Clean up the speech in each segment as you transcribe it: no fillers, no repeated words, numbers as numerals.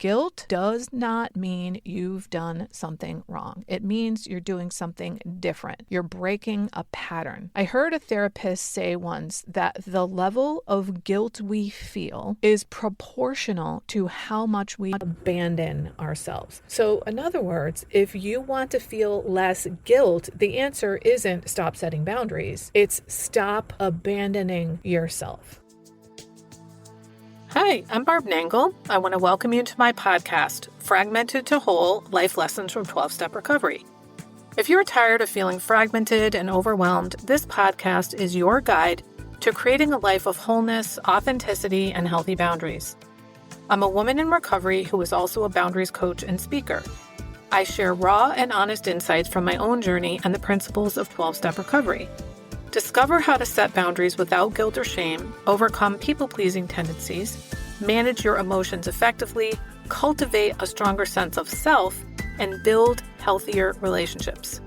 Guilt does not mean you've done something wrong. It means you're doing something different. You're breaking a pattern. I heard a therapist say once that the level of guilt we feel is proportional to how much we abandon ourselves. So in other words, if you want to feel less guilt, the answer isn't stop setting boundaries. It's stop abandoning yourself. Hi, I'm Barb Nangle. I want to welcome you to my podcast, Fragmented to Whole, Life Lessons from 12-Step Recovery. If you're tired of feeling fragmented and overwhelmed, this podcast is your guide to creating a life of wholeness, authenticity, and healthy boundaries. I'm a woman in recovery who is also a boundaries coach and speaker. I share raw and honest insights from my own journey and the principles of 12-Step Recovery. Discover how to set boundaries without guilt or shame, overcome people-pleasing tendencies, manage your emotions effectively, cultivate a stronger sense of self, and build healthier relationships.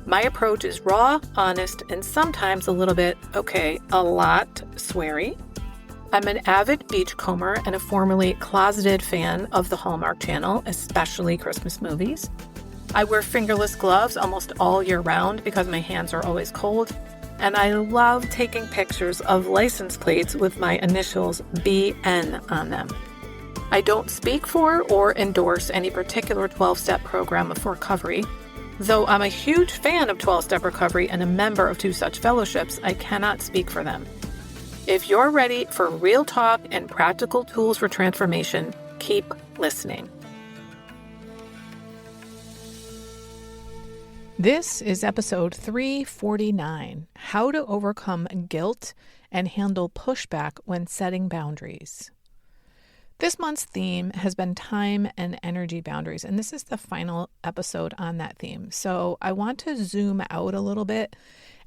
My approach is raw, honest, and sometimes a little bit, a lot sweary. I'm an avid beachcomber and a formerly closeted fan of the Hallmark Channel, especially Christmas movies. I wear fingerless gloves almost all year round because my hands are always cold. And I love taking pictures of license plates with my initials BN on them. I don't speak for or endorse any particular 12-step program of recovery. Though I'm a huge fan of 12-step recovery and a member of two such fellowships, I cannot speak for them. If you're ready for real talk and practical tools for transformation, keep listening. This is episode 349, How to Overcome Guilt and Handle Pushback When Setting Boundaries. This month's theme has been time and energy boundaries, and this is the final episode on that theme. So I want to zoom out a little bit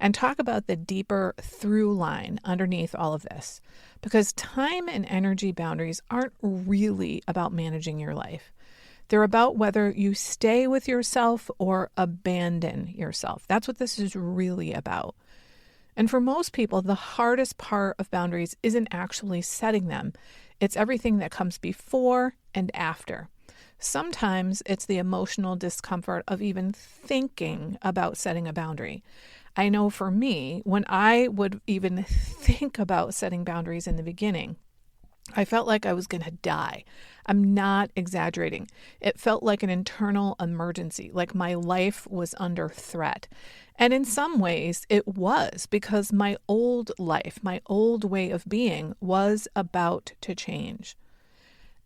and talk about the deeper through line underneath all of this, because time and energy boundaries aren't really about managing your life. They're about whether you stay with yourself or abandon yourself. That's what this is really about. And for most people, the hardest part of boundaries isn't actually setting them. It's everything that comes before and after. Sometimes it's the emotional discomfort of even thinking about setting a boundary. I know for me, when I would even think about setting boundaries in the beginning, I felt like I was going to die. I'm not exaggerating. It felt like an internal emergency, like my life was under threat. And in some ways it was, because my old life, my old way of being was about to change.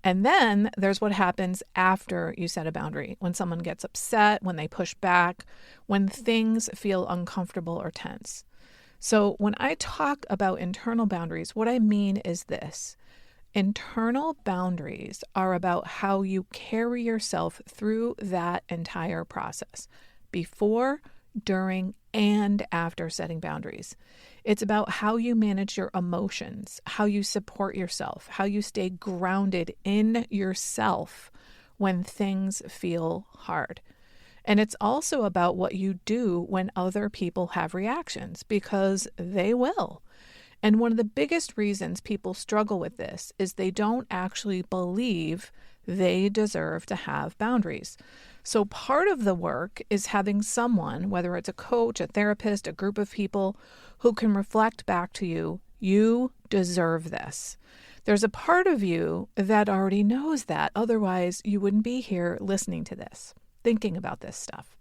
And then there's what happens after you set a boundary, when someone gets upset, when they push back, when things feel uncomfortable or tense. So when I talk about internal boundaries, what I mean is this. Internal boundaries are about how you carry yourself through that entire process, before, during, and after setting boundaries. It's about how you manage your emotions, how you support yourself, how you stay grounded in yourself when things feel hard. And it's also about what you do when other people have reactions, because they will. And one of the biggest reasons people struggle with this is they don't actually believe they deserve to have boundaries. So part of the work is having someone, whether it's a coach, a therapist, a group of people, who can reflect back to you, you deserve this. There's a part of you that already knows that. Otherwise, you wouldn't be here listening to this, thinking about this stuff.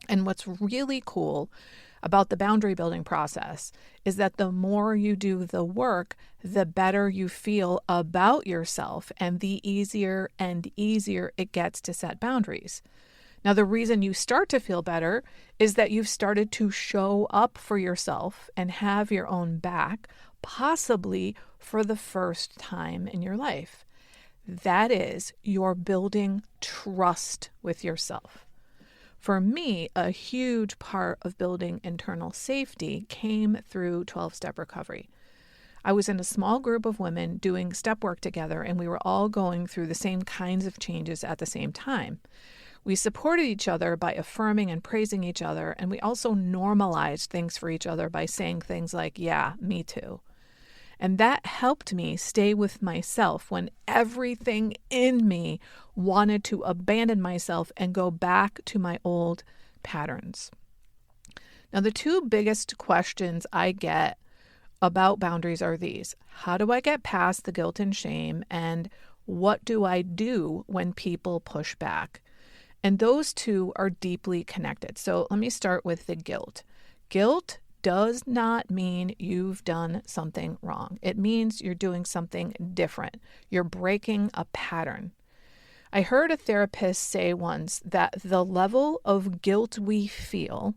And what's really cool about the boundary building process is that the more you do the work, the better you feel about yourself, and the easier and easier it gets to set boundaries. Now, the reason you start to feel better is that you've started to show up for yourself and have your own back, possibly for the first time in your life. That is, you're building trust with yourself. For me, a huge part of building internal safety came through 12-step recovery. I was in a small group of women doing step work together, and we were all going through the same kinds of changes at the same time. We supported each other by affirming and praising each other, and we also normalized things for each other by saying things like, yeah, me too. And that helped me stay with myself when everything in me wanted to abandon myself and go back to my old patterns. Now, the two biggest questions I get about boundaries are these: how do I get past the guilt and shame? And what do I do when people push back? And those two are deeply connected. So let me start with the guilt. Guilt does not mean you've done something wrong. It means you're doing something different. You're breaking a pattern. I heard a therapist say once that the level of guilt we feel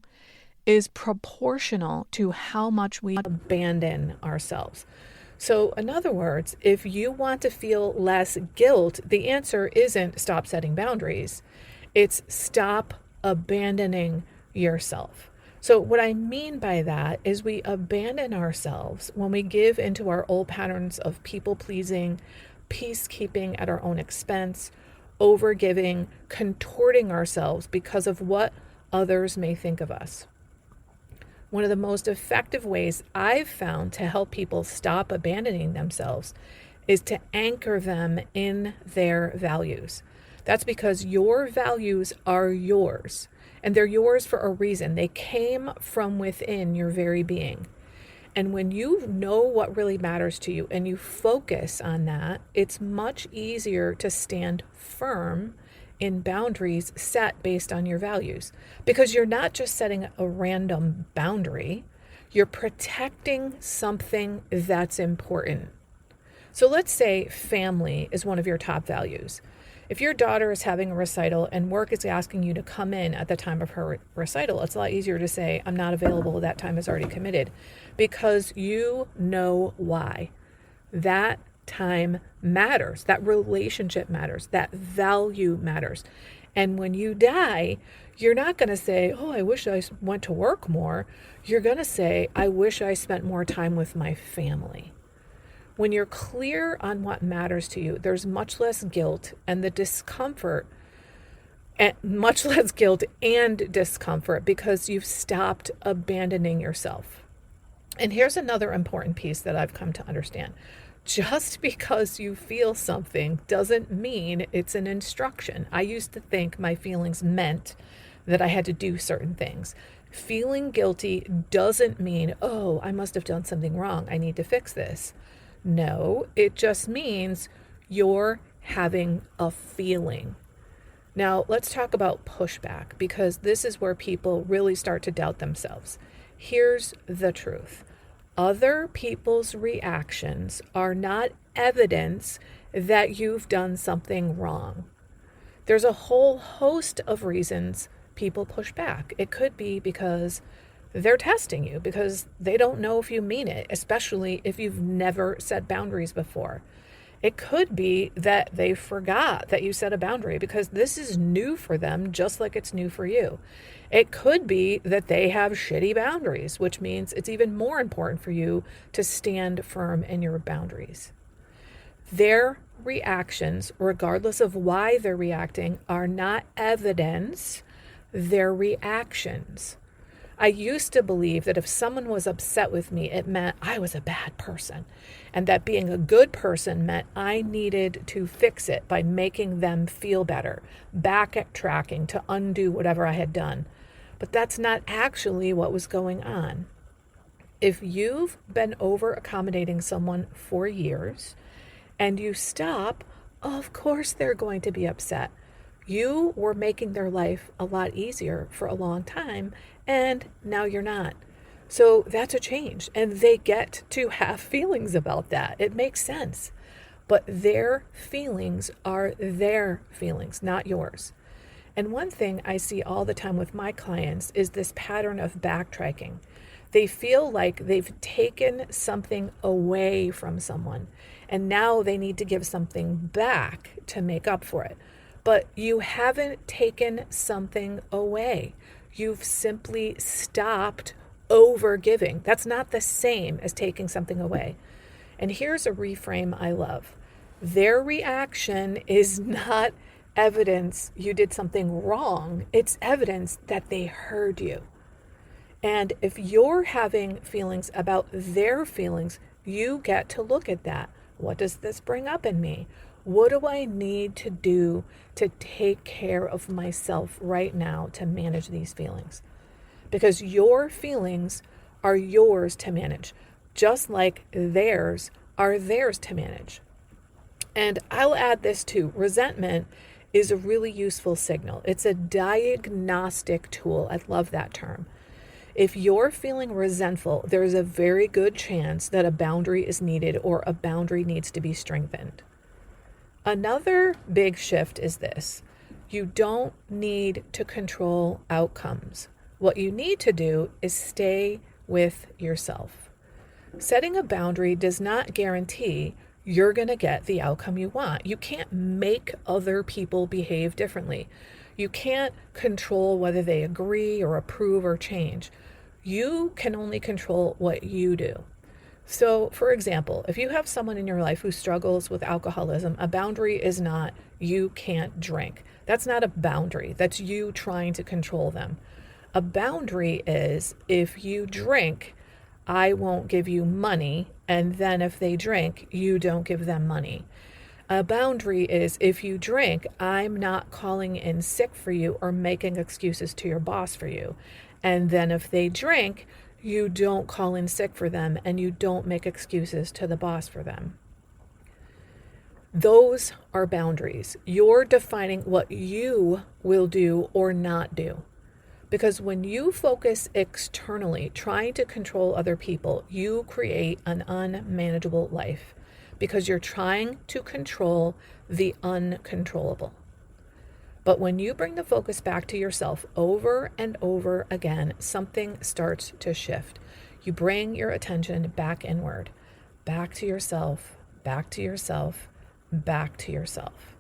is proportional to how much we abandon ourselves. So in other words, if you want to feel less guilt, the answer isn't stop setting boundaries. It's stop abandoning yourself. So what I mean by that is we abandon ourselves when we give into our old patterns of people pleasing, peacekeeping at our own expense, overgiving, contorting ourselves because of what others may think of us. One of the most effective ways I've found to help people stop abandoning themselves is to anchor them in their values. That's because your values are yours, and they're yours for a reason. They came from within your very being. And when you know what really matters to you and you focus on that, it's much easier to stand firm in boundaries set based on your values, because you're not just setting a random boundary, you're protecting something that's important. So let's say family is one of your top values. If your daughter is having a recital and work is asking you to come in at the time of her recital, it's a lot easier to say, I'm not available, that time is already committed, because you know why. That time matters, that relationship matters, that value matters. And when you die, you're not going to say, oh, I wish I went to work more. You're going to say, I wish I spent more time with my family. When you're clear on what matters to you, there's much less guilt and the discomfort, and much less guilt and discomfort because you've stopped abandoning yourself. And here's another important piece that I've come to understand. Just because you feel something doesn't mean it's an instruction. I used to think my feelings meant that I had to do certain things. Feeling guilty doesn't mean, oh, I must have done something wrong, I need to fix this. No, it just means you're having a feeling. Now, let's talk about pushback, because this is where people really start to doubt themselves. Here's the truth. Other people's reactions are not evidence that you've done something wrong. There's a whole host of reasons people push back. It could be because they're testing you, because they don't know if you mean it, especially if you've never set boundaries before. It could be that they forgot that you set a boundary because this is new for them, just like it's new for you. It could be that they have shitty boundaries, which means it's even more important for you to stand firm in your boundaries. Their reactions, regardless of why they're reacting, are not evidence, they're reactions. I used to believe that if someone was upset with me, it meant I was a bad person, and that being a good person meant I needed to fix it by making them feel better, backtracking to undo whatever I had done. But that's not actually what was going on. If you've been over accommodating someone for years and you stop, of course they're going to be upset. You were making their life a lot easier for a long time, and now you're not. So that's a change, and they get to have feelings about that. It makes sense. But their feelings are their feelings, not yours. And one thing I see all the time with my clients is this pattern of backtracking. They feel like they've taken something away from someone, and now they need to give something back to make up for it. But you haven't taken something away. You've simply stopped over-giving. That's not the same as taking something away. And here's a reframe I love. Their reaction is not evidence you did something wrong. It's evidence that they heard you. And if you're having feelings about their feelings, You get to look at that. What does this bring up in me? What do I need to do to take care of myself right now to manage these feelings? Because your feelings are yours to manage, just like theirs are theirs to manage. And I'll add this too. Resentment is a really useful signal. It's a diagnostic tool. I love that term. If you're feeling resentful, there's a very good chance that a boundary is needed or a boundary needs to be strengthened. Another big shift is this. You don't need to control outcomes. What you need to do is stay with yourself. Setting a boundary does not guarantee you're going to get the outcome you want. You can't make other people behave differently. You can't control whether they agree or approve or change. You can only control what you do. So, for example, if you have someone in your life who struggles with alcoholism, a boundary is not you can't drink. That's not a boundary. That's you trying to control them. A boundary is if you drink, I won't give you money, and then if they drink, you don't give them money. A boundary is if you drink, I'm not calling in sick for you or making excuses to your boss for you. And then if they drink, you don't call in sick for them and you don't make excuses to the boss for them. Those are boundaries. You're defining what you will do or not do. Because when you focus externally, trying to control other people, you create an unmanageable life because you're trying to control the uncontrollable. But when you bring the focus back to yourself over and over again, something starts to shift. You bring your attention back inward, back to yourself, back to yourself, back to yourself.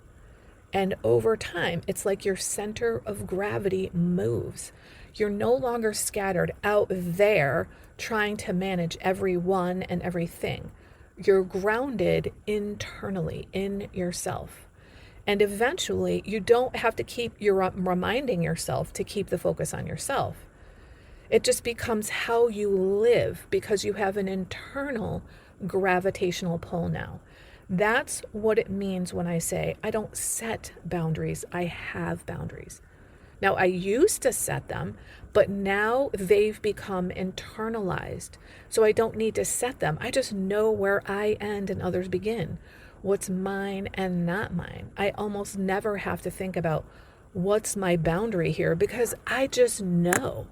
And over time, it's like your center of gravity moves. You're no longer scattered out there trying to manage everyone and everything. You're grounded internally in yourself. And eventually, you don't have to keep reminding yourself to keep the focus on yourself. It just becomes how you live because you have an internal gravitational pull now. That's what it means when I say I don't set boundaries, I have boundaries. Now, I used to set them, but now they've become internalized. So I don't need to set them. I just know where I end and others begin. What's mine and not mine. I almost never have to think about what's my boundary here because I just know.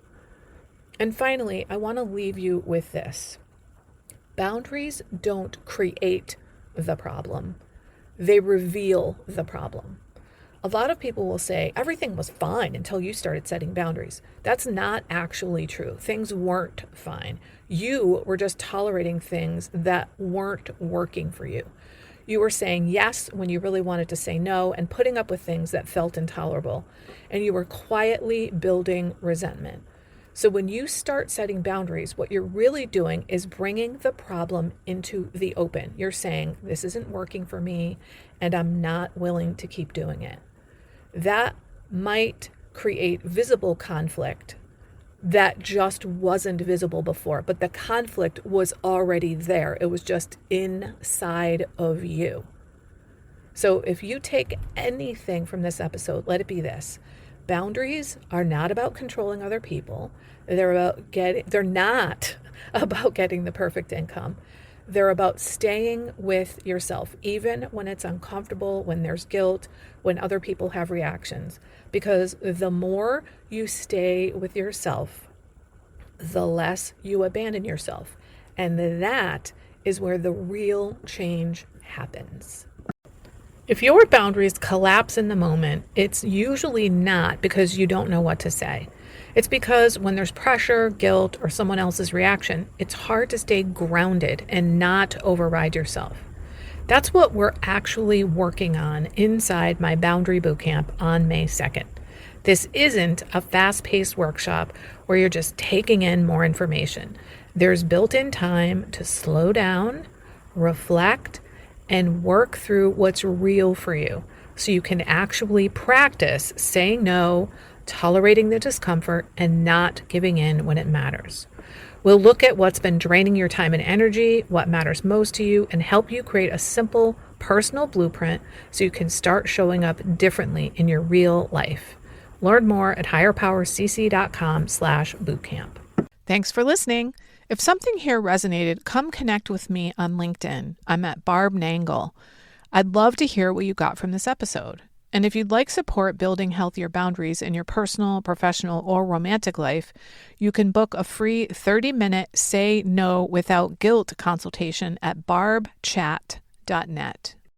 And finally, I want to leave you with this. Boundaries don't create the problem. They reveal the problem. A lot of people will say everything was fine until you started setting boundaries. That's not actually true. Things weren't fine. You were just tolerating things that weren't working for you. You were saying yes when you really wanted to say no and putting up with things that felt intolerable. And you were quietly building resentment. So when you start setting boundaries, what you're really doing is bringing the problem into the open. You're saying, this isn't working for me, and I'm not willing to keep doing it. That might create visible conflict that just wasn't visible before, but the conflict was already there. It was just inside of you. So if you take anything from this episode, let it be this. Boundaries are not about controlling other people. They're not about getting the perfect income. They're about staying with yourself, even when it's uncomfortable, when there's guilt, when other people have reactions. Because the more you stay with yourself, the less you abandon yourself. And that is where the real change happens. If your boundaries collapse in the moment, it's usually not because you don't know what to say. It's because when there's pressure, guilt, or someone else's reaction, it's hard to stay grounded and not override yourself. That's what we're actually working on inside my Boundary Bootcamp on May 2nd. This isn't a fast-paced workshop where you're just taking in more information. There's built-in time to slow down, reflect, and work through what's real for you so you can actually practice saying no, tolerating the discomfort, and not giving in when it matters. We'll look at what's been draining your time and energy, what matters most to you, and help you create a simple, personal blueprint so you can start showing up differently in your real life. Learn more at higherpowercc.com/bootcamp. Thanks for listening. If something here resonated, come connect with me on LinkedIn. I'm at Barb Nangle. I'd love to hear what you got from this episode. And if you'd like support building healthier boundaries in your personal, professional, or romantic life, you can book a free 30-minute Say No Without Guilt consultation at barbchat.net.